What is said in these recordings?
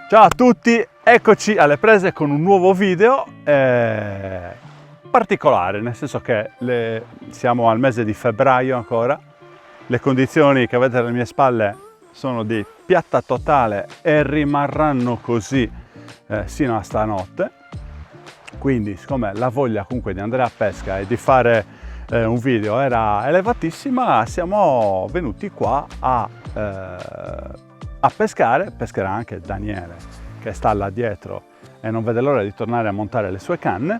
Ciao a tutti, eccoci alle prese con un nuovo video particolare, nel senso che siamo al mese di febbraio ancora, le condizioni che vedete alle mie spalle sono di piatta totale e rimarranno così sino a stanotte, quindi siccome la voglia comunque di andare a pesca e di fare un video era elevatissima, siamo venuti qua a pescare. Pescherà anche Daniele che sta là dietro e non vede l'ora di tornare a montare le sue canne.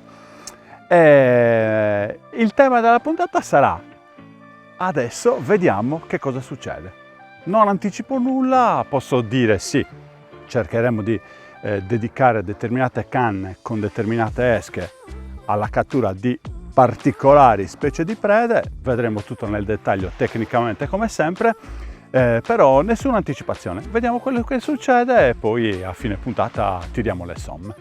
E il tema della puntata sarà: adesso vediamo che cosa succede. Non anticipo nulla, posso dire sì, cercheremo di dedicare determinate canne con determinate esche alla cattura di particolari specie di prede, vedremo tutto nel dettaglio tecnicamente come sempre. Però nessuna anticipazione, vediamo quello che succede e poi a fine puntata tiriamo le somme.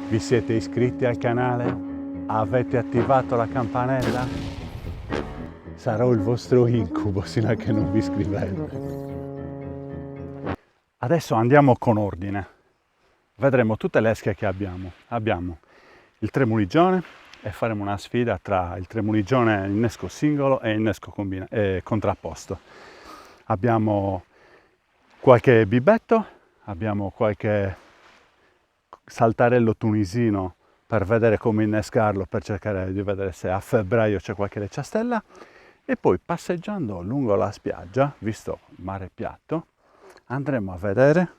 Vi siete iscritti al canale? Avete attivato la campanella? Sarò il vostro incubo sino a che non vi iscrivete. Adesso andiamo con ordine. Vedremo tutte le esche che abbiamo. Abbiamo il tremuligione e faremo una sfida tra il tremuligione innesco singolo e innesco contrapposto. Abbiamo qualche bibetto, abbiamo qualche saltarello tunisino per vedere come innescarlo, per cercare di vedere se a febbraio c'è qualche lecciastella, e poi passeggiando lungo la spiaggia, visto il mare piatto, andremo a vedere,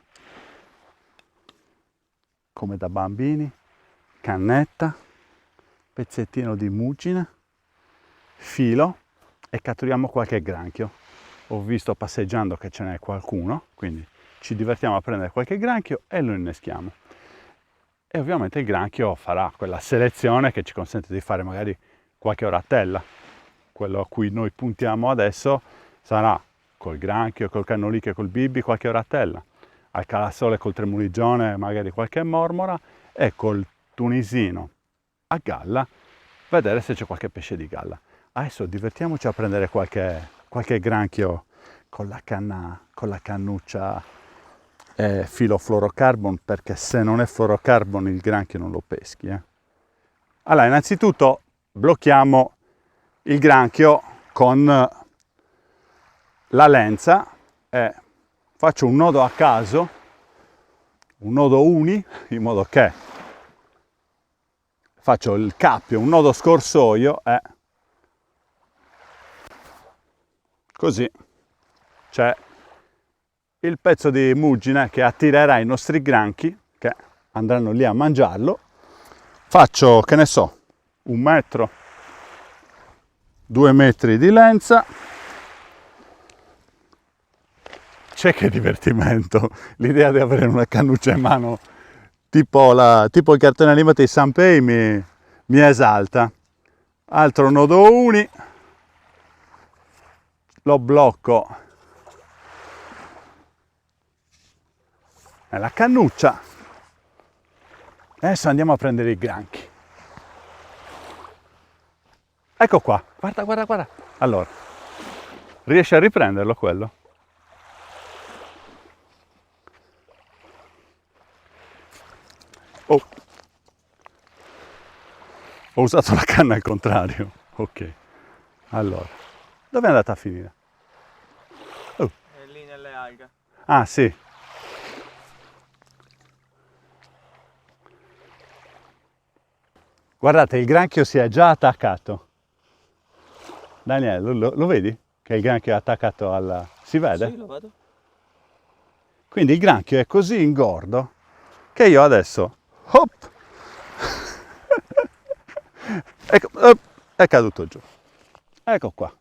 come da bambini, cannetta, pezzettino di muggine, filo, e catturiamo qualche granchio. Ho visto passeggiando che ce n'è qualcuno, quindi ci divertiamo a prendere qualche granchio e lo inneschiamo. E ovviamente il granchio farà quella selezione che ci consente di fare magari qualche oratella. Quello a cui noi puntiamo adesso sarà col granchio, col cannolicchio e col bibbi qualche oratella. Al calassole col tremuligione magari qualche mormora, e col tunisino a galla vedere se c'è qualche pesce di galla. Adesso divertiamoci a prendere qualche granchio con la cannuccia filo fluorocarbon, perché se non è fluorocarbon il granchio non lo peschi. Allora, innanzitutto blocchiamo il granchio con la lenza e faccio un nodo a caso, un nodo uni, in modo che faccio il cappio, un nodo scorsoio, e così c'è il pezzo di muggine che attirerà i nostri granchi che andranno lì a mangiarlo. Faccio, che ne so, 1 metro, 2 metri di lenza. C'è che divertimento, l'idea di avere una cannuccia in mano tipo il cartone animato di Sanpei mi esalta. Altro nodo uni, lo blocco nella cannuccia. Adesso andiamo a prendere i granchi. Ecco qua, guarda. Allora, riesci a riprenderlo quello? Oh, ho usato la canna al contrario. Ok, allora, dove è andata a finire? Oh. È lì nelle alghe. Ah, sì. Guardate, il granchio si è già attaccato. Daniele, lo vedi? Che il granchio è attaccato al... Si vede? Sì, lo vedo. Quindi il granchio è così ingordo che io adesso... Hop! Ecco, è caduto giù. Ecco qua.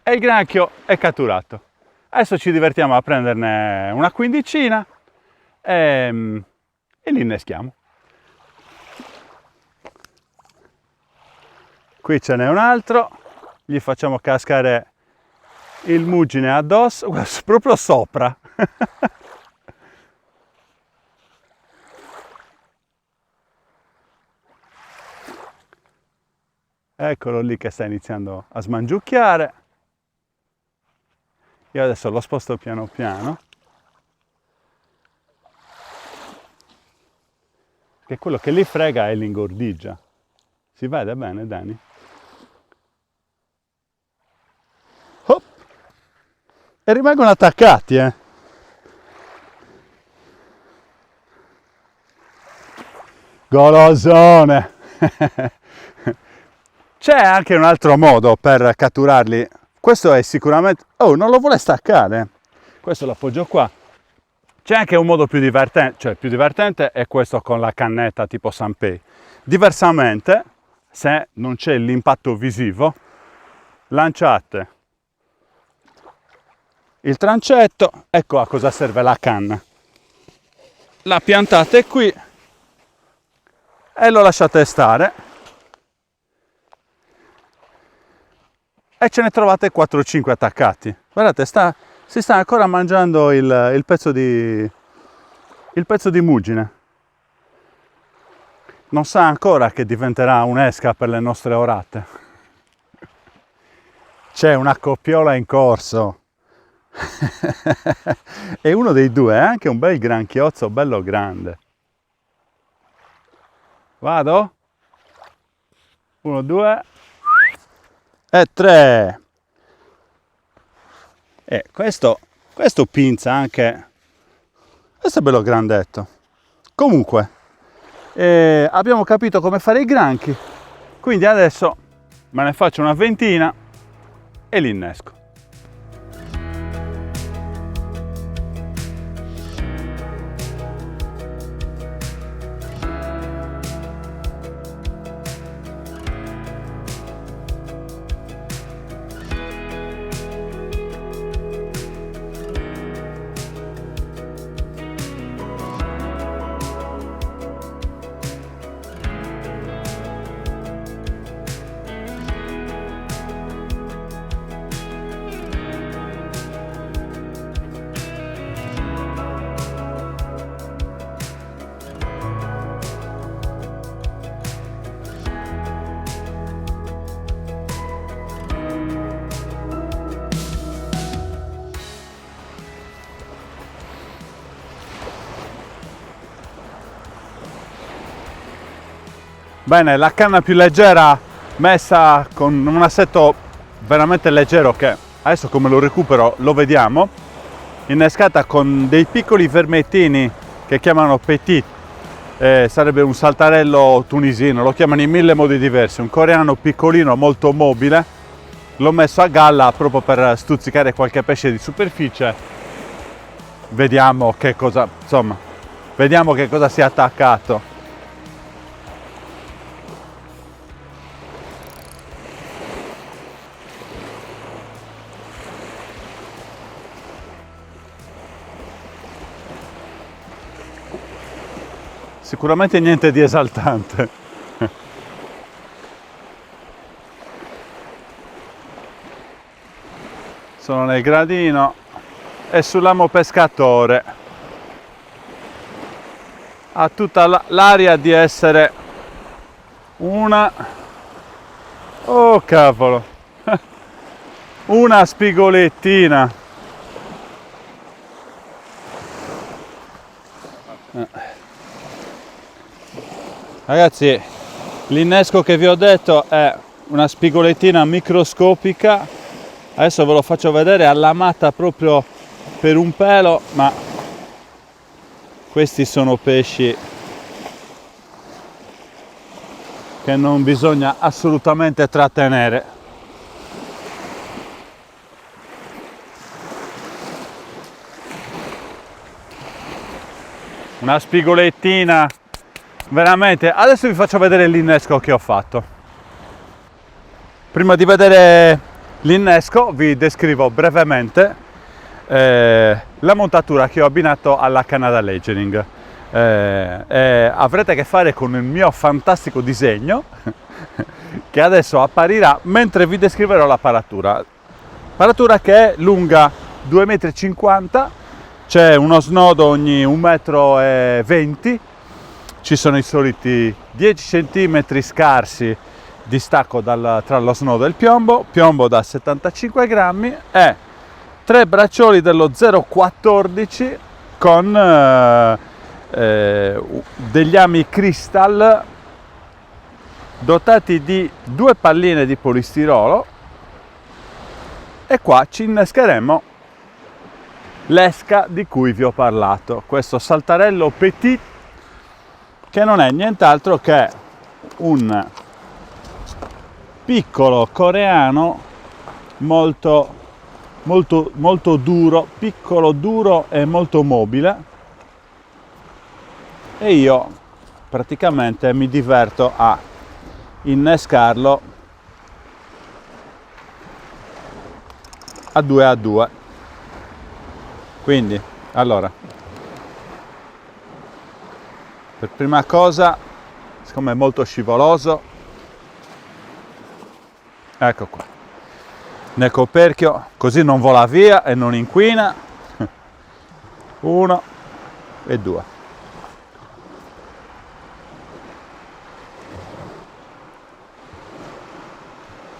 E il granchio è catturato. Adesso ci divertiamo a prenderne una quindicina e li inneschiamo. Qui ce n'è un altro, gli facciamo cascare il muggine addosso, proprio sopra. Eccolo lì che sta iniziando a smangiucchiare. Io adesso lo sposto piano piano. Che quello che li frega è l'ingordigia. Si vede bene, Dani? Hop! E rimangono attaccati, eh! Golosone! C'è anche un altro modo per catturarli. Questo è sicuramente... Oh, non lo vuole staccare. Questo lo appoggio qua. C'è anche un modo più divertente, cioè più divertente è questo con la cannetta tipo Sanpei. Diversamente, se non c'è l'impatto visivo, lanciate il trancetto, ecco a cosa serve la canna. La piantate qui e lo lasciate stare. E ce ne trovate 4-5 attaccati. Guardate, si sta ancora mangiando il pezzo di muggine. Non sa ancora che diventerà un'esca per le nostre orate. C'è una coppiola in corso. E uno dei due è anche un bel granchiozzo bello grande. Vado? 1, 2 e 3. E questo pinza anche. Questo è bello grandetto. Comunque, abbiamo capito come fare i granchi. Quindi adesso me ne faccio una ventina e li innesco. Bene, la canna più leggera messa con un assetto veramente leggero che adesso come lo recupero lo vediamo, innescata con dei piccoli vermettini che chiamano petit, sarebbe un saltarello tunisino, lo chiamano in 1000 modi diversi, un coreano piccolino molto mobile, l'ho messo a galla proprio per stuzzicare qualche pesce di superficie. Vediamo che cosa, insomma, vediamo che cosa si è attaccato. Sicuramente niente di esaltante. Sono nel gradino e sull'amo pescatore. Ha tutta l'aria di essere una... Oh cavolo! Una spigolettina. Ragazzi, l'innesco che vi ho detto è una spigolettina microscopica. Adesso ve lo faccio vedere, allamata proprio per un pelo, ma questi sono pesci che non bisogna assolutamente trattenere. Una spigolettina, veramente. Adesso vi faccio vedere l'innesco che ho fatto. Prima di vedere l'innesco vi descrivo brevemente la montatura che ho abbinato alla canna da leggering. Avrete a che fare con il mio fantastico disegno che adesso apparirà mentre vi descriverò la paratura che è lunga 2,50 m, c'è uno snodo ogni 1,20 m, ci sono i soliti 10 cm scarsi di stacco tra lo snodo e il piombo da 75 grammi e 3 braccioli dello 0,14 con degli ami crystal dotati di 2 palline di polistirolo, e qua ci innescheremo l'esca di cui vi ho parlato, questo saltarello petit che non è nient'altro che un piccolo coreano molto duro, piccolo, duro e molto mobile, e io praticamente mi diverto a innescarlo a 2 a 2. Quindi, allora, per prima cosa, siccome è molto scivoloso, ecco qua, nel coperchio, così non vola via e non inquina. 1 e 2.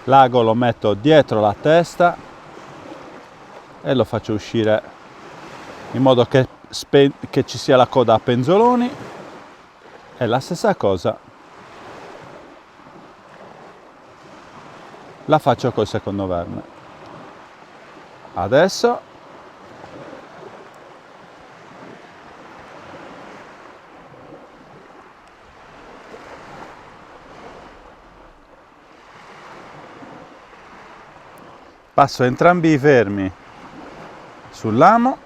L'ago lo metto dietro la testa e lo faccio uscire in modo che ci sia la coda a penzoloni, e la stessa cosa la faccio col secondo verme. Adesso passo entrambi i vermi sull'amo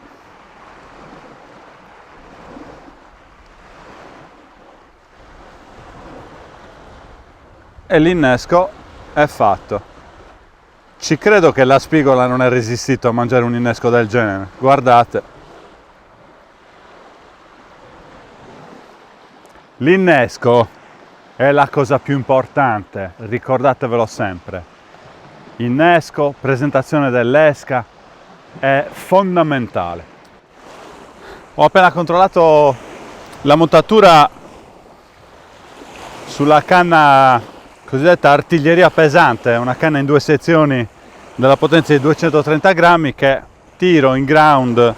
e l'innesco è fatto. Ci credo che la spigola non è resistito a mangiare un innesco del genere, guardate. L'innesco è la cosa più importante, ricordatevelo sempre. Innesco, presentazione dell'esca è fondamentale. Ho appena controllato la montatura sulla canna cosiddetta artiglieria pesante, una canna in 2 sezioni della potenza di 230 grammi che tiro in ground,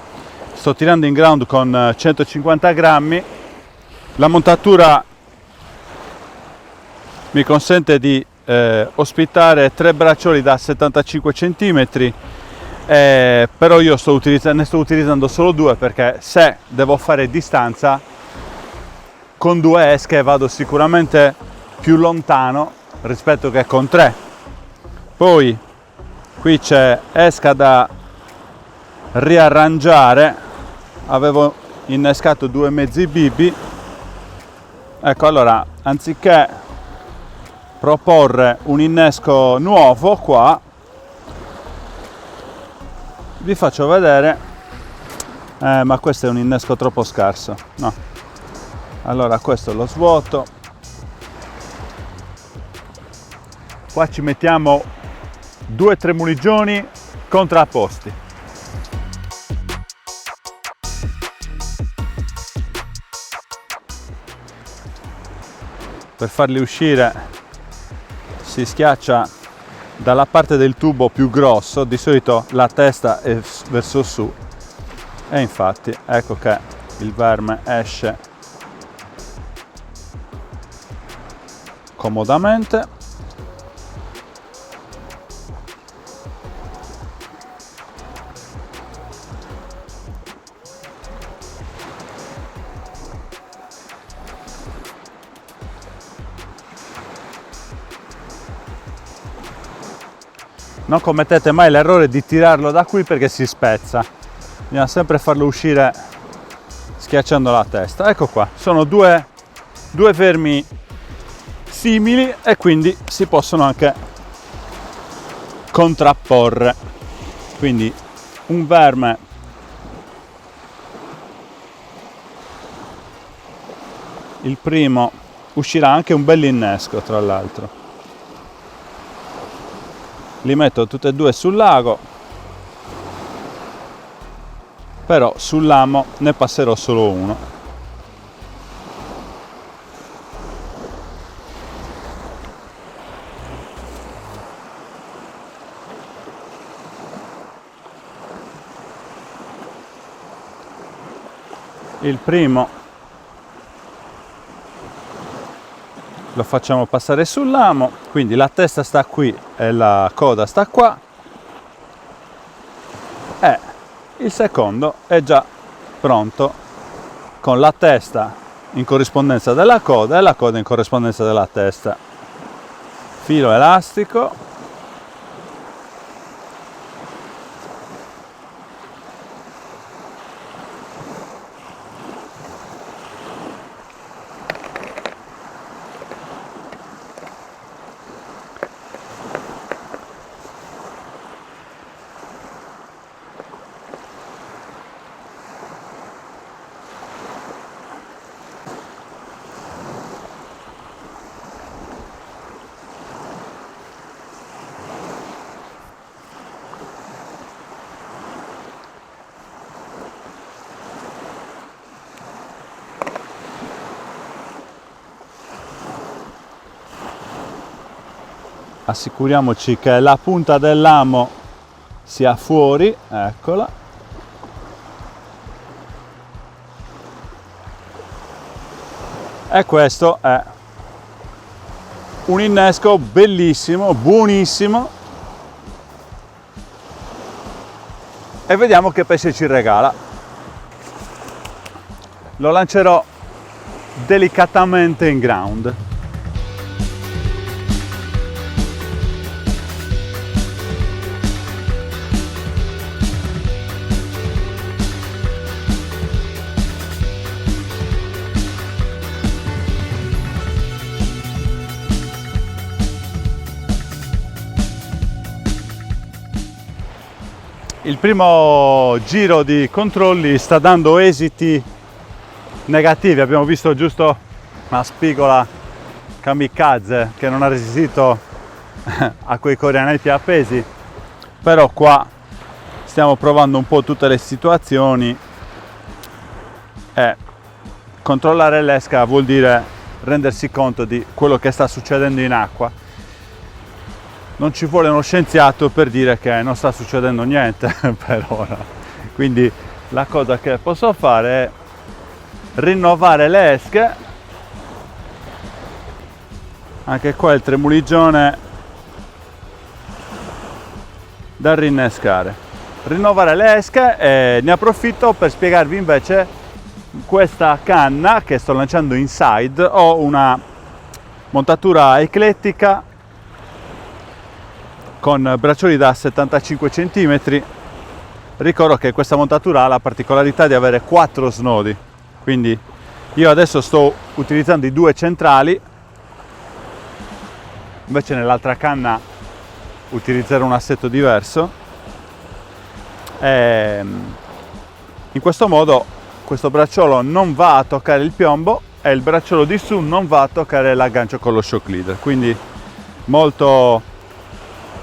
sto tirando in ground con 150 grammi. La montatura mi consente di ospitare 3 braccioli da 75 cm, però io ne sto utilizzando solo 2 perché se devo fare distanza con 2 esche vado sicuramente più lontano rispetto che con 3. Poi qui c'è esca da riarrangiare, avevo innescato 2 mezzi bibi, ecco, allora anziché proporre un innesco nuovo qua vi faccio vedere, ma questo è un innesco troppo scarso, no, allora questo lo svuoto, qua ci mettiamo 2 tremuligioni contrapposti. Per farli uscire si schiaccia dalla parte del tubo più grosso, di solito la testa è verso su, e infatti ecco che il verme esce comodamente. non commettete mai l'errore di tirarlo da qui perché si spezza, bisogna sempre farlo uscire schiacciando la testa. Ecco qua, sono due vermi simili e quindi si possono anche contrapporre. Quindi un verme il primo uscirà anche un bel innesco, tra l'altro. Li metto tutti e due sul lago, però sull'amo ne passerò solo uno. Il primo lo facciamo passare sull'amo, quindi la testa sta qui e la coda sta qua, e il secondo è già pronto con la testa in corrispondenza della coda e la coda in corrispondenza della testa. Filo elastico, assicuriamoci che la punta dell'amo sia fuori, eccola. E questo è un innesco bellissimo, buonissimo. E vediamo che pesce ci regala. Lo lancerò delicatamente in ground. Il primo giro di controlli sta dando esiti negativi. Abbiamo visto giusto una spigola kamikaze che non ha resistito a quei corianetti appesi, però qua stiamo provando un po' tutte le situazioni e controllare l'esca vuol dire rendersi conto di quello che sta succedendo in acqua. Non ci vuole uno scienziato per dire che non sta succedendo niente per ora. Quindi la cosa che posso fare è rinnovare le esche. Anche qua il tremuligione da rinnescare. Rinnovare le esche, e ne approfitto per spiegarvi invece questa canna che sto lanciando inside. Ho una montatura eclettica con braccioli da 75 cm. Ricordo che questa montatura ha la particolarità di avere 4 snodi, quindi io adesso sto utilizzando i 2 centrali, invece nell'altra canna utilizzerò un assetto diverso, e in questo modo questo bracciolo non va a toccare il piombo e il bracciolo di su non va a toccare l'aggancio con lo shock leader, quindi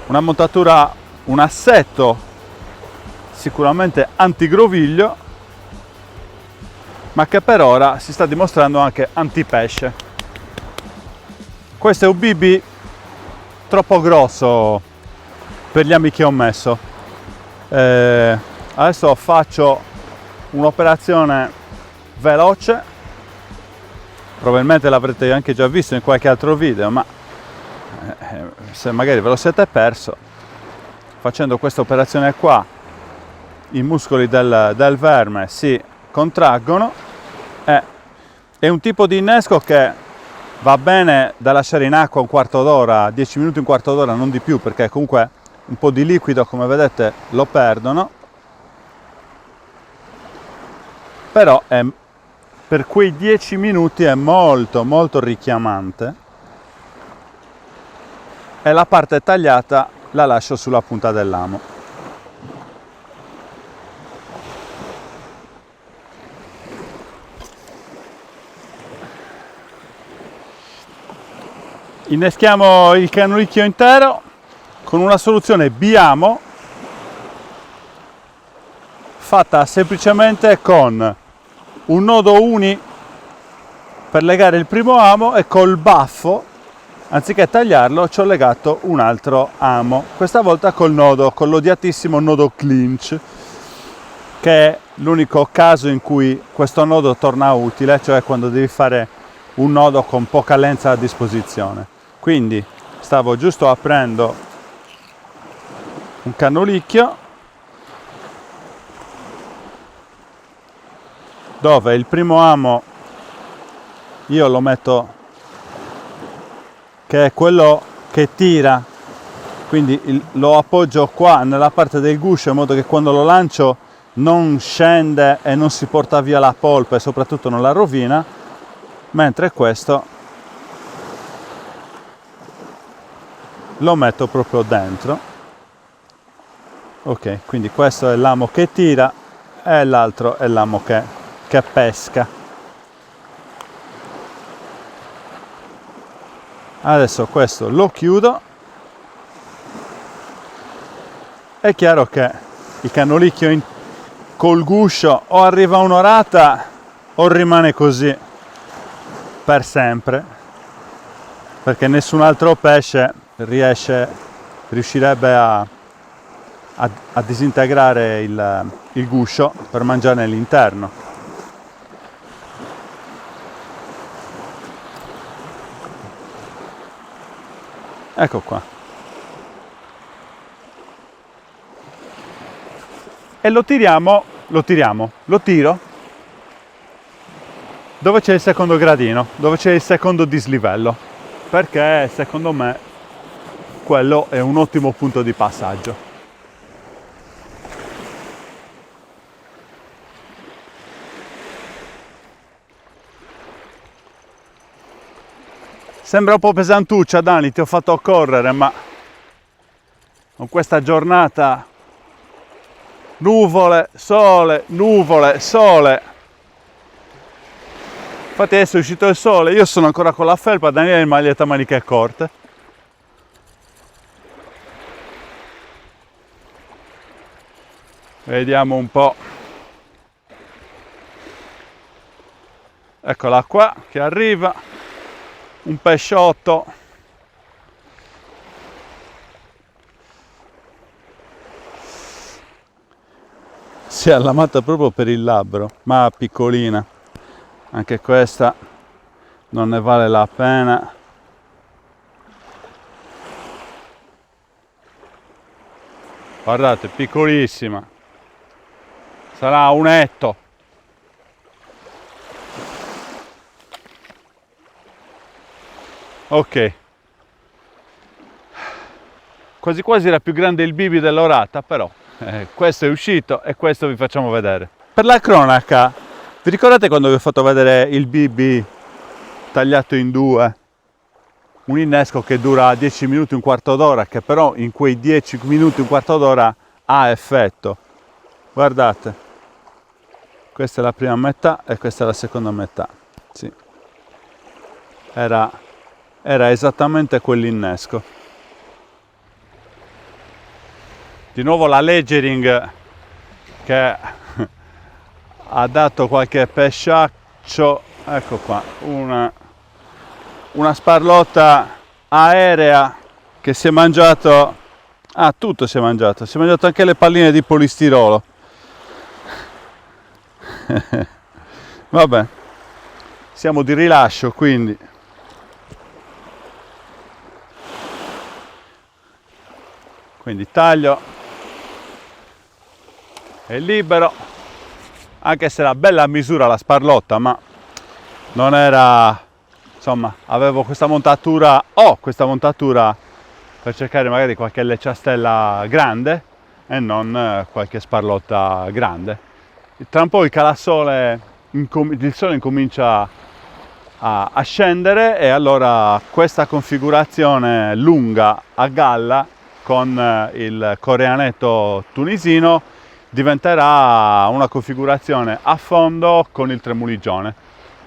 una montatura, un assetto sicuramente antigroviglio, ma che per ora si sta dimostrando anche antipesce. Questo è un BB troppo grosso per gli ami che ho messo. Adesso faccio un'operazione veloce, probabilmente l'avrete anche già visto in qualche altro video, ma se magari ve lo siete perso, facendo questa operazione qua i muscoli del verme si contraggono. È un tipo di innesco che va bene da lasciare in acqua un quarto d'ora, 10 minuti, un quarto d'ora, non di più, perché comunque un po' di liquido, come vedete lo perdono, però per quei 10 minuti è molto molto richiamante, e la parte tagliata la lascio sulla punta del lamo. Inneschiamo il cannulicchio intero con una soluzione Biamo fatta semplicemente con un nodo uni per legare il primo amo, e col baffo, anziché tagliarlo, ci ho legato un altro amo, questa volta con l'odiatissimo nodo clinch, che è l'unico caso in cui questo nodo torna utile, cioè quando devi fare un nodo con poca lenza a disposizione. Quindi stavo giusto aprendo un cannulicchio dove il primo amo io lo metto, che è quello che tira, quindi lo appoggio qua nella parte del guscio, in modo che quando lo lancio non scende e non si porta via la polpa e soprattutto non la rovina, mentre questo lo metto proprio dentro. Ok, quindi questo è l'amo che tira e l'altro è l'amo che pesca. Adesso questo lo chiudo. È chiaro che il cannulicchio col guscio o arriva un'orata o rimane così per sempre, perché nessun altro pesce riuscirebbe a disintegrare il guscio per mangiare all'interno. Ecco qua. E lo tiro dove c'è il secondo gradino, dove c'è il secondo dislivello, perché secondo me quello è un ottimo punto di passaggio. Sembra un po' pesantuccia, Dani, ti ho fatto correre, ma con questa giornata nuvole, sole, infatti adesso è uscito il sole, io sono ancora con la felpa, Daniele in maglietta a maniche corte. Vediamo un po'. Eccola qua che arriva, un pesciotto. Si è allamata proprio per il labbro, ma piccolina. Anche questa non ne vale la pena. Guardate, piccolissima. Sarà un etto. Ok. Quasi quasi era più grande il bibi dell'orata, però questo è uscito e questo vi facciamo vedere. Per la cronaca, vi ricordate quando vi ho fatto vedere il bibi tagliato in due? Un innesco che dura 10 minuti, un quarto d'ora, che però in quei 10 minuti, un quarto d'ora ha effetto. Guardate. Questa è la prima metà e questa è la seconda metà. Sì. Era esattamente quell'innesco. Di nuovo la Legering che ha dato qualche pesciaccio. Ecco qua, una sparlotta aerea che si è mangiato. Ah, tutto si è mangiato anche le palline di polistirolo. Vabbè, siamo di rilascio, quindi taglio, è libero, anche se era bella a misura la sparlotta, ma non era, insomma, avevo questa montatura per cercare magari qualche lecciastella grande e non qualche sparlotta grande. Tra un po' il calasole, il sole incomincia a scendere e allora questa configurazione lunga a galla con il coreanetto tunisino diventerà una configurazione a fondo con il tremuligione,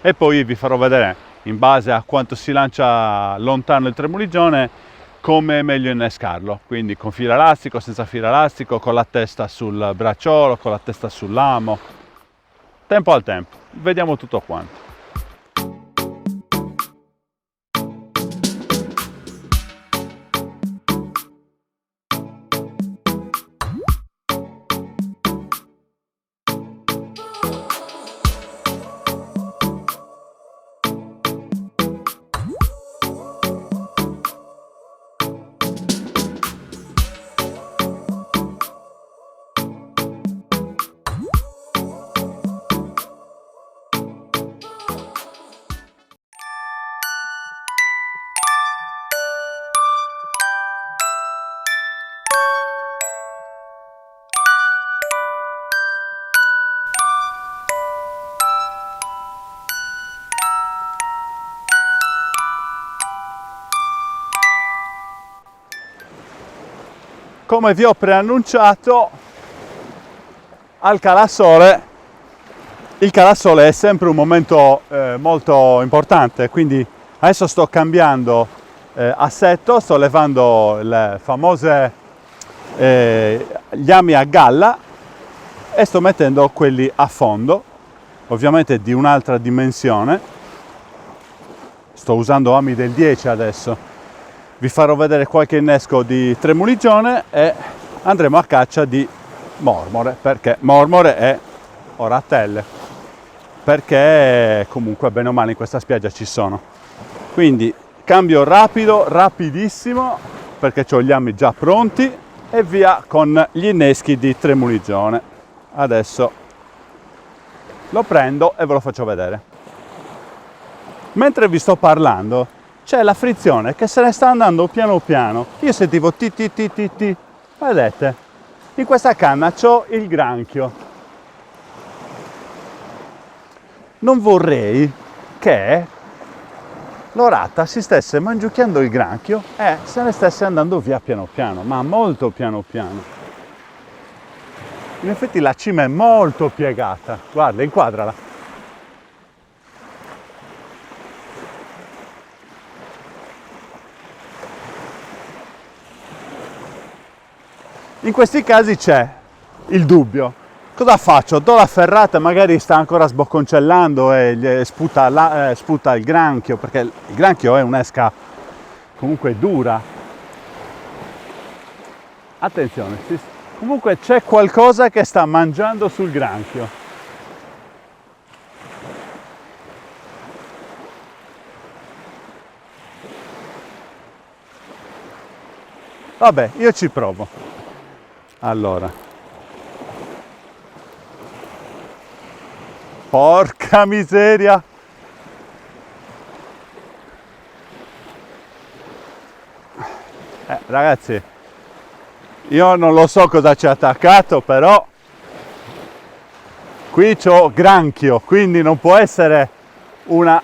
e poi vi farò vedere, in base a quanto si lancia lontano il tremuligione, come è meglio innescarlo, quindi con filo elastico, senza filo elastico, con la testa sul bracciolo, con la testa sull'amo, tempo al tempo, vediamo tutto quanto. Come vi ho preannunciato, al calasole, il calasole è sempre un momento molto importante, quindi adesso sto cambiando assetto, sto levando le famose gli ami a galla e sto mettendo quelli a fondo, ovviamente di un'altra dimensione. Sto usando ami del 10 adesso. Vi farò vedere qualche innesco di tremuligione e andremo a caccia di mormore, perché mormore e orattelle, perché comunque bene o male in questa spiaggia ci sono. Quindi cambio rapido, rapidissimo, perché ho gli ami già pronti, e via con gli inneschi di tremuligione. Adesso lo prendo e ve lo faccio vedere. Mentre vi sto parlando c'è la frizione che se ne sta andando piano piano. Io sentivo ti ti ti ti ti. Vedete? In questa canna c'ho il granchio. Non vorrei che l'orata si stesse mangiucchiando il granchio e se ne stesse andando via piano piano, ma molto piano piano. In effetti la cima è molto piegata. Guarda, inquadrala. In questi casi c'è il dubbio. Cosa faccio? Do la ferrata, magari sta ancora sbocconcellando e gli sputa il granchio, perché il granchio è un'esca comunque dura. Attenzione, comunque c'è qualcosa che sta mangiando sul granchio. Vabbè, io ci provo. Allora, porca miseria! Ragazzi, io non lo so cosa ci ha attaccato, però qui c'ho granchio, quindi non può essere una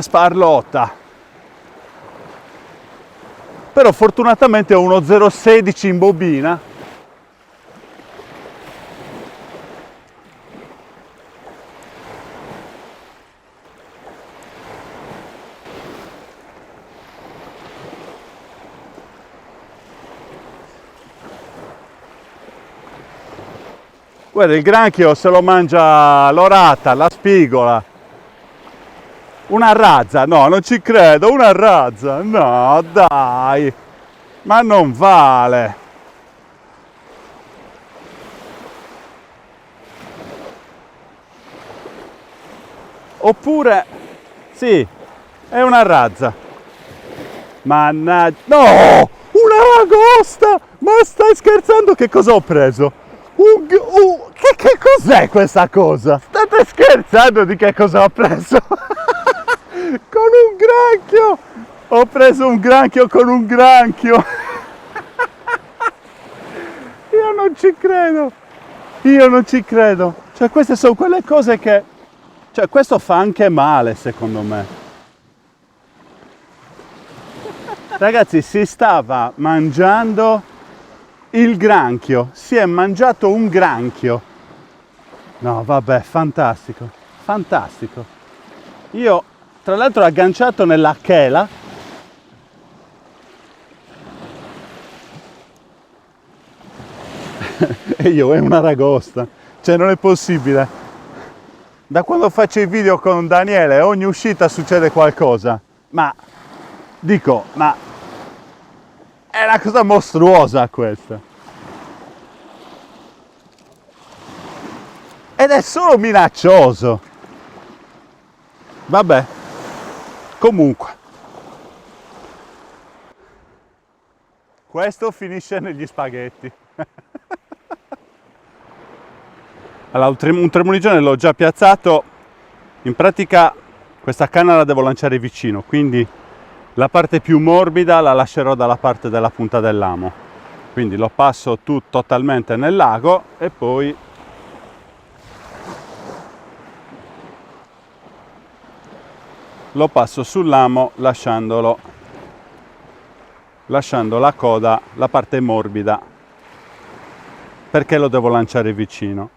sparlotta. Però fortunatamente ho uno 0,16 in bobina. Guarda, il granchio se lo mangia l'orata, la spigola. Una razza? No, non ci credo, una razza? No, dai, ma non vale. Oppure, sì, è una razza. Mannaggia, no, una ragosta! Ma stai scherzando? Che cosa ho preso? Che cos'è questa cosa? State scherzando di che cosa ho preso? Con un granchio! Ho preso un granchio con un granchio. Io non ci credo. Io non ci credo. Cioè, queste sono quelle cose che... Cioè, questo fa anche male, secondo me. Ragazzi, si stava mangiando il granchio. Si è mangiato un granchio. No, vabbè, fantastico. Fantastico. Io, tra l'altro, agganciato nella chela. E io, è una ragosta. Cioè, non è possibile. Da quando faccio i video con Daniele, ogni uscita succede qualcosa. Ma, dico, ma è una cosa mostruosa questa. Ed è solo minaccioso. Vabbè. Comunque. Questo finisce negli spaghetti. Allora, un tremuligione l'ho già piazzato. In pratica questa canna la devo lanciare vicino, quindi la parte più morbida la lascerò dalla parte della punta del lamo. Quindi lo passo totalmente nel lago e poi lo passo sul lamo lasciando la coda, la parte morbida, perché lo devo lanciare vicino.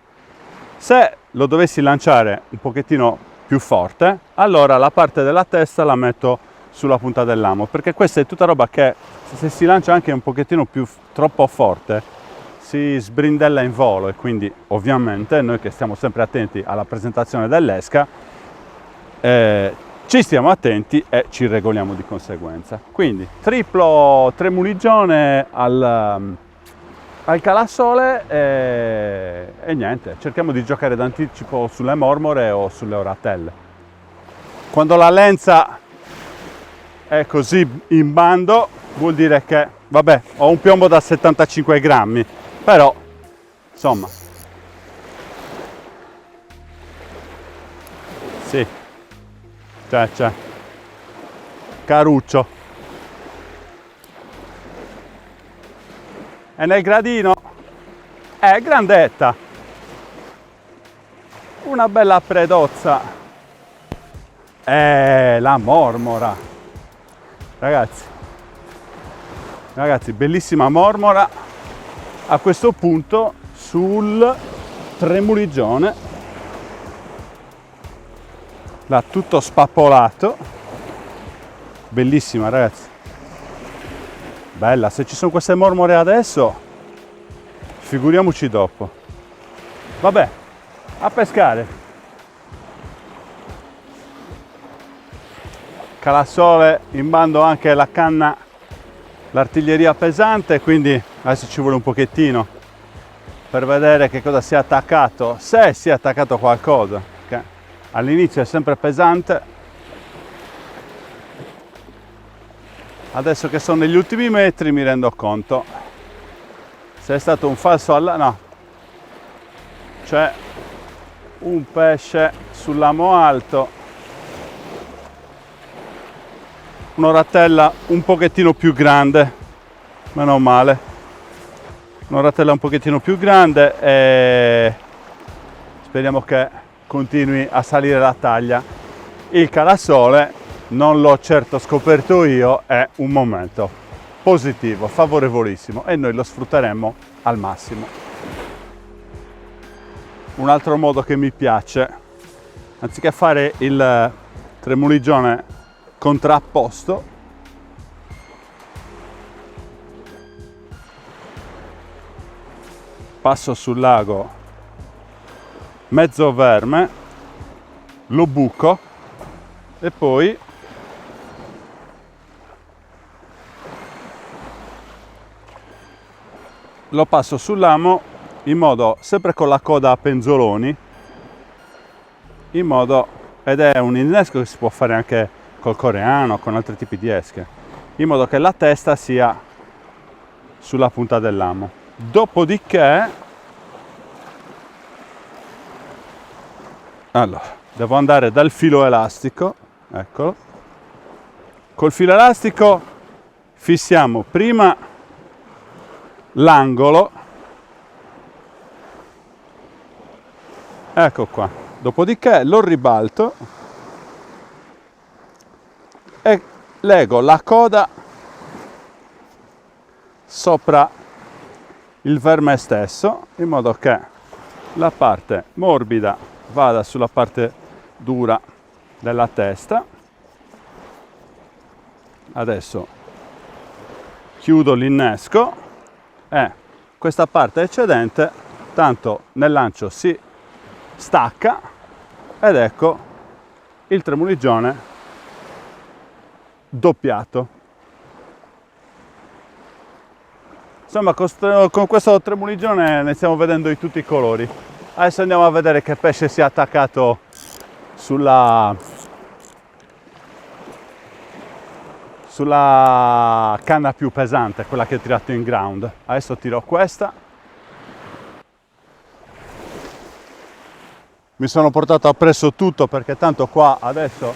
Se lo dovessi lanciare un pochettino più forte, allora la parte della testa la metto sulla punta del lamo, perché questa è tutta roba che se si lancia anche un pochettino più troppo forte si sbrindella in volo, e quindi ovviamente noi che stiamo sempre attenti alla presentazione dell'esca ci stiamo attenti e ci regoliamo di conseguenza. Quindi triplo tremuligione al calassole e niente, cerchiamo di giocare d'anticipo sulle mormore o sulle oratelle. Quando la lenza è così in bando vuol dire che, vabbè, ho un piombo da 75 grammi, però insomma, sì, c'è caruccio. E nel gradino è grandetta, una bella predozza, la mormora, ragazzi, bellissima mormora. A questo punto sul tremuligione l'ha tutto spappolato, bellissima, ragazzi. Bella, se ci sono queste mormore adesso, figuriamoci dopo. Vabbè, a pescare. Calassole in bando anche la canna, l'artiglieria pesante, quindi adesso ci vuole un pochettino per vedere che cosa si è attaccato, se si è attaccato qualcosa, che all'inizio è sempre pesante. Adesso che sono negli ultimi metri mi rendo conto se è stato un falso no, c'è un pesce sul lamo alto, un'oratella un pochettino più grande, meno male, un'oratella un pochettino più grande, e speriamo che continui a salire la taglia. Il calassole non l'ho certo scoperto io, è un momento positivo, favorevolissimo, e noi lo sfrutteremo al massimo. Un altro modo che mi piace, anziché fare il tremuligione contrapposto, passo sul lago mezzo verme, lo buco e poi lo passo sul lamo, in modo, sempre con la coda a penzoloni, in modo, ed è un innesco che si può fare anche col coreano, con altri tipi di esche, in modo che la testa sia sulla punta del lamo. Dopodiché, allora, devo andare dal filo elastico, eccolo, Col filo elastico fissiamo prima l'angolo, ecco qua, dopodiché lo ribalto e lego la coda sopra il verme stesso, in modo che la parte morbida vada sulla parte dura della testa. Adesso chiudo l'innesco e questa parte eccedente tanto nel lancio si stacca ed ecco il tremuligione doppiato. Insomma, con questo tremuligione ne stiamo vedendo di tutti i colori. Adesso andiamo a vedere che pesce si è attaccato sulla canna più pesante, quella che ho tirato in ground. Adesso tiro questa. Mi sono portato appresso tutto perché tanto qua adesso,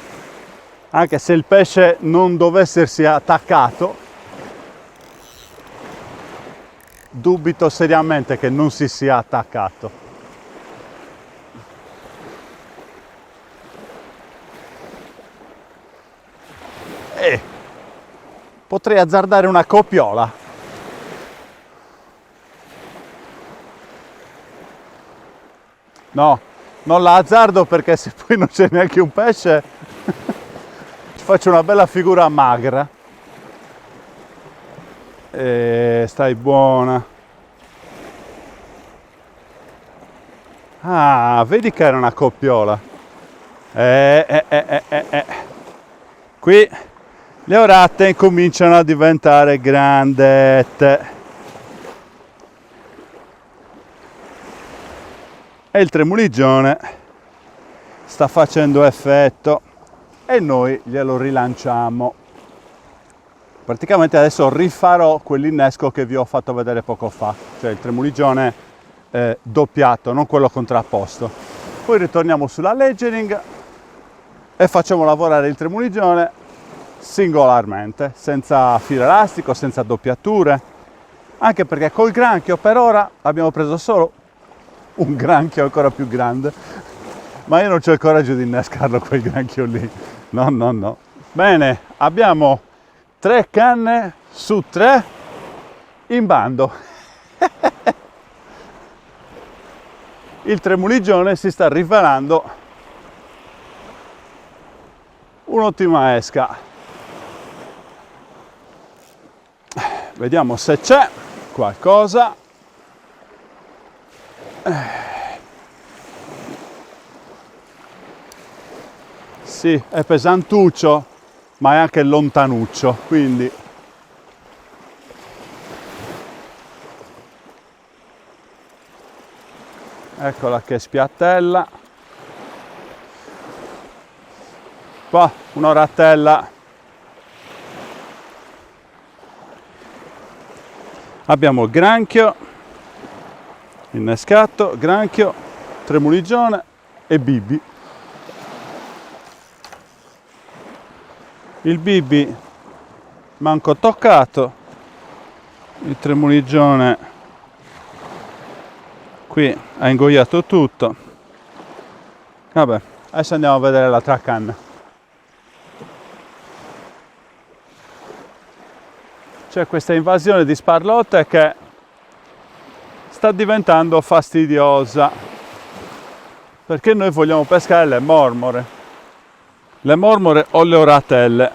anche se il pesce non dovesse essersi attaccato, dubito seriamente che non si sia attaccato. Potrei azzardare una coppiola. No, non la azzardo perché se poi non c'è neanche un pesce faccio una bella figura magra. E stai buona. Ah, vedi che era una coppiola. Qui le orate cominciano a diventare grandette e il tremuligione sta facendo effetto e noi glielo rilanciamo. Praticamente adesso rifarò quell'innesco che vi ho fatto vedere poco fa, cioè il tremuligione doppiato, non quello contrapposto. Poi ritorniamo sulla ledgering e facciamo lavorare il tremuligione singolarmente, senza filo elastico, senza doppiature, anche perché col granchio per ora abbiamo preso solo un granchio ancora più grande, ma io non c'ho il coraggio di innescarlo quel granchio lì, no. Bene, abbiamo 3 canne su 3 in bando. Il tremuligione si sta rivelando un'ottima esca. Vediamo se c'è qualcosa. Sì, è pesantuccio, ma è anche lontanuccio, quindi eccola che spiattella. Qua un'oratella. Abbiamo granchio innescato, granchio, tremuligione e bibbi. Il bibbi manco toccato, il tremuligione qui ha ingoiato tutto. Vabbè, adesso andiamo a vedere l'altra canna. C'è questa invasione di sparlotte che sta diventando fastidiosa perché noi vogliamo pescare le mormore o le oratelle.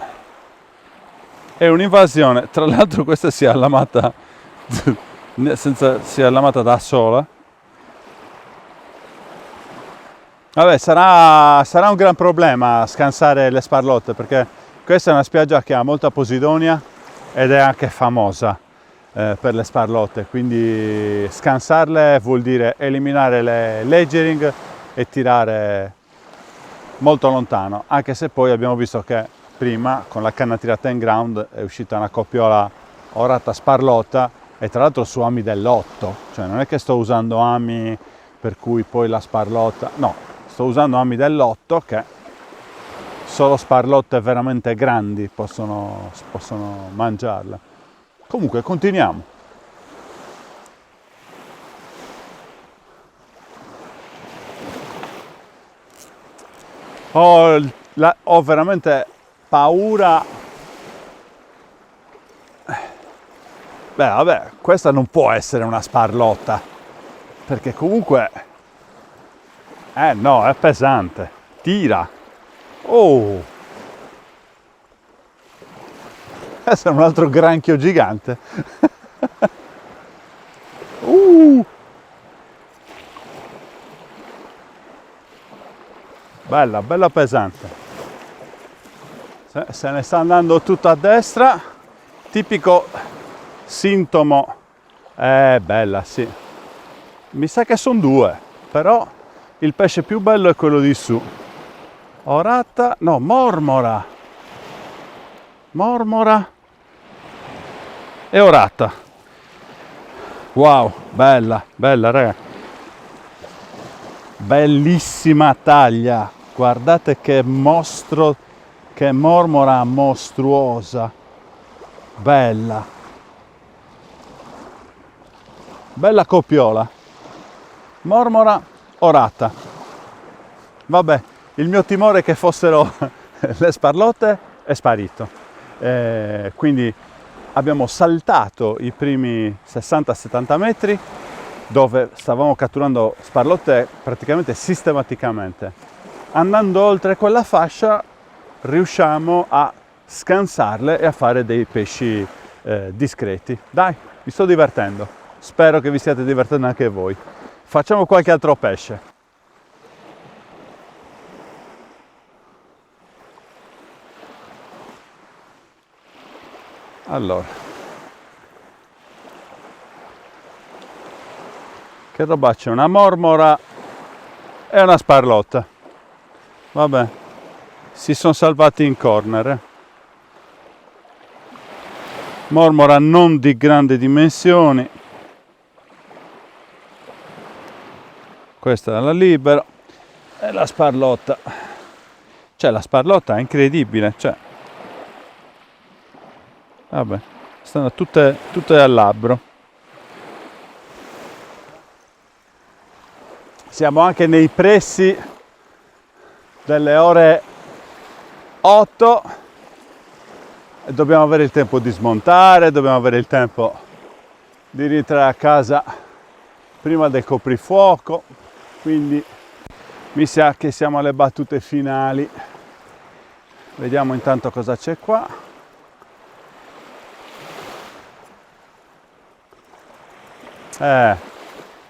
È un'invasione, tra l'altro questa si è allamata si è allamata da sola. Vabbè, sarà un gran problema scansare le sparlotte perché questa è una spiaggia che ha molta posidonia ed è anche famosa per le sparlotte, quindi scansarle vuol dire eliminare le ledgering e tirare molto lontano, anche se poi abbiamo visto che prima con la canna tirata in ground è uscita una coppiola orata sparlotta e tra l'altro su ami dell'8, cioè non è che sto usando ami per cui poi la sparlotta, no, sto usando ami dell'8 che solo sparlotte veramente grandi possono mangiarla. Comunque continuiamo. Ho veramente paura. Beh, vabbè, questa non può essere una sparlotta, perché comunque no, è pesante, tira. Oh, questo è un altro granchio gigante. Bella, bella pesante. Se ne sta andando tutto a destra, tipico sintomo. Bella, sì. Mi sa che sono due, però il pesce più bello è quello di su. Orata, no, mormora. Mormora e orata. Wow, bella, bella, raga. Bellissima taglia. Guardate che mostro, che mormora mostruosa. Bella. Bella coppiola. Mormora orata. Vabbè, il mio timore che fossero le sparlotte è sparito. Quindi abbiamo saltato i primi 60-70 metri dove stavamo catturando sparlotte praticamente sistematicamente. Andando oltre quella fascia riusciamo a scansarle e a fare dei pesci discreti. Dai, mi sto divertendo. Spero che vi stiate divertendo anche voi. Facciamo qualche altro pesce. Allora, che roba c'è? Una mormora e una sparlotta. Vabbè, si sono salvati in corner. Mormora non di grandi dimensioni. Questa è la libera e la sparlotta. Cioè, la sparlotta è incredibile, cioè. Vabbè, stanno tutte al labbro. Siamo anche nei pressi delle ore 8 e dobbiamo avere il tempo di smontare, dobbiamo avere il tempo di rientrare a casa prima del coprifuoco, quindi mi sa che siamo alle battute finali. Vediamo intanto cosa c'è qua.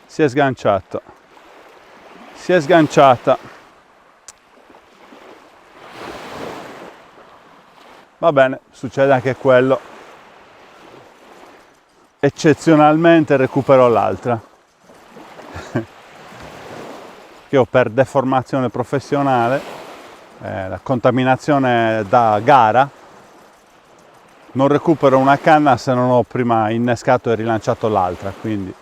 Si è sganciato. Si è sganciata. Va bene, succede anche quello. Eccezionalmente recupero l'altra. Io per deformazione professionale, la contaminazione da gara, non recupero una canna se non ho prima innescato e rilanciato l'altra, quindi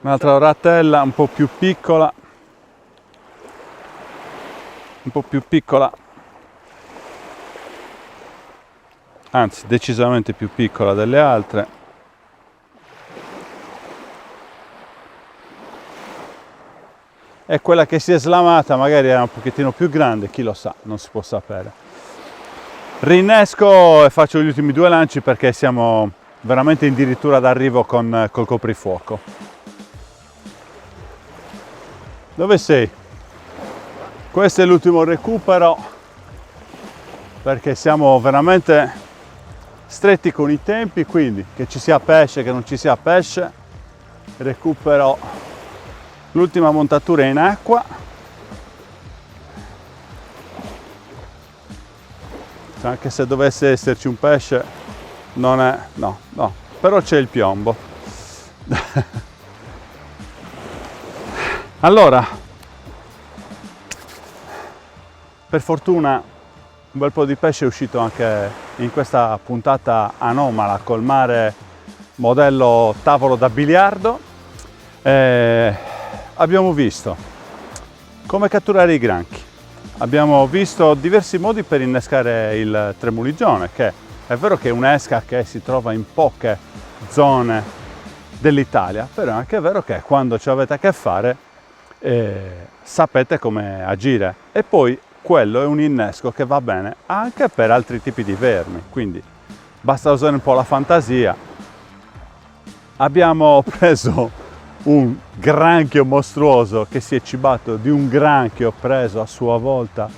un'altra oratella un po' più piccola, anzi decisamente più piccola delle altre. E quella che si è slamata magari era un pochettino più grande, chi lo sa, non si può sapere. Rinnesco e faccio gli ultimi due lanci perché siamo veramente addirittura d'arrivo col coprifuoco. Dove sei? Questo è l'ultimo recupero perché siamo veramente stretti con i tempi, quindi che ci sia pesce, che non ci sia pesce, recupero l'ultima montatura in acqua. Anche se dovesse esserci un pesce, non è, no, però c'è il piombo. Allora, per fortuna un bel po' di pesce è uscito anche in questa puntata anomala col mare modello tavolo da biliardo. Abbiamo visto come catturare i granchi, abbiamo visto diversi modi per innescare il tremuligione, che è vero che è un'esca che si trova in poche zone dell'Italia, però è anche vero che quando ci avete a che fare sapete come agire. E poi quello è un innesco che va bene anche per altri tipi di vermi, quindi basta usare un po' la fantasia. Abbiamo preso un granchio mostruoso che si è cibato di un granchio preso a sua volta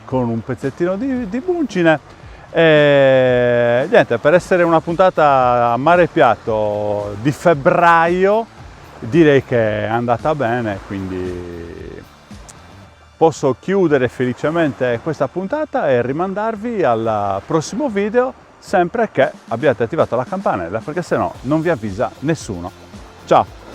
con un pezzettino di buncine. E niente, per essere una puntata a mare piatto di febbraio direi che è andata bene, quindi posso chiudere felicemente questa puntata e rimandarvi al prossimo video, sempre che abbiate attivato la campanella, perché se no non vi avvisa nessuno. Ciao!